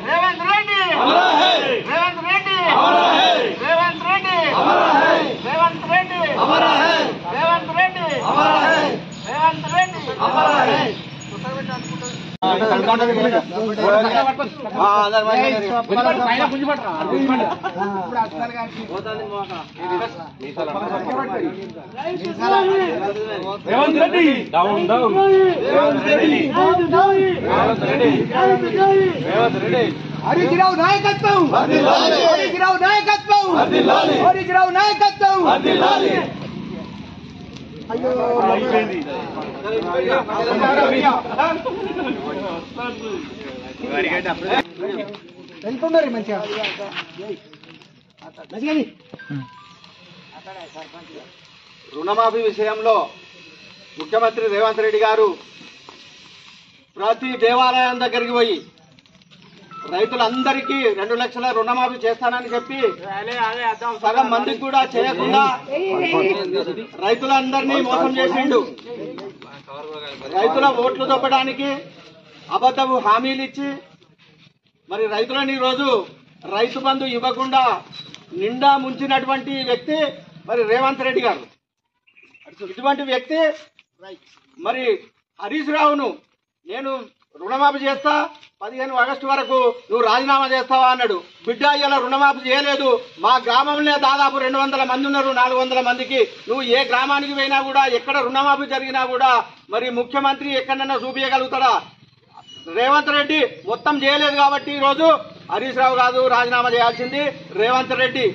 Revanth Reddy Revanth Reddy Revanth Reddy Revanth Reddy Revanth Reddy Revanth Reddy Revanth Reddy down down Revanth Reddy Revanth Reddy Revanth Reddy Harish Rao నాయకత్వం హరీష్ రావు నాయకత్వం హరీష్ రావు నాయకత్వం అయ్యో వెళ్తున్నారు మంచిగా రుణమాఫీ విషయంలో ముఖ్యమంత్రి రేవంత్ రెడ్డి గారు ప్రతి దేవాలయం దగ్గరికి పోయి రైతులందరికీ 2 లక్షల రుణమాఫీ చేస్తానని చెప్పి సగం మందికి కూడా చేయకుండా రైతులందరినీ మోసం చేసిండు. రైతుల ఓట్లు దొబ్బడానికి అబద్ధపు హామీలు ఇచ్చి మరి రైతులని ఈరోజు రైతు బంధు ఇవ్వకుండా నిండా ముంచినటువంటి వ్యక్తి మరి రేవంత్ రెడ్డి గారు. ఇటువంటి వ్యక్తి మరి హరీష్ రావును నేను రుణమాఫీ చేస్తా 15 ఆగస్టు వరకు నువ్వు రాజీనామా చేస్తావా అన్నాడు. బిడ్డ ఇలా రుణమాఫీ చేయలేదు. మా గ్రామంలో దాదాపు 200 మంది ఉన్నారు, 400 మందికి నువ్వు ఏ గ్రామానికి పోయినా కూడా ఎక్కడ రుణమాఫీ జరిగినా కూడా మరి ముఖ్యమంత్రి ఎక్కడన్నా చూపించగలుగుతాడా? రేవంత్ రెడ్డి మొత్తం చేయలేదు కాబట్టి ఈరోజు హరీష్ రావు కాదు రాజీనామా చేయాల్సింది రేవంత్ రెడ్డి.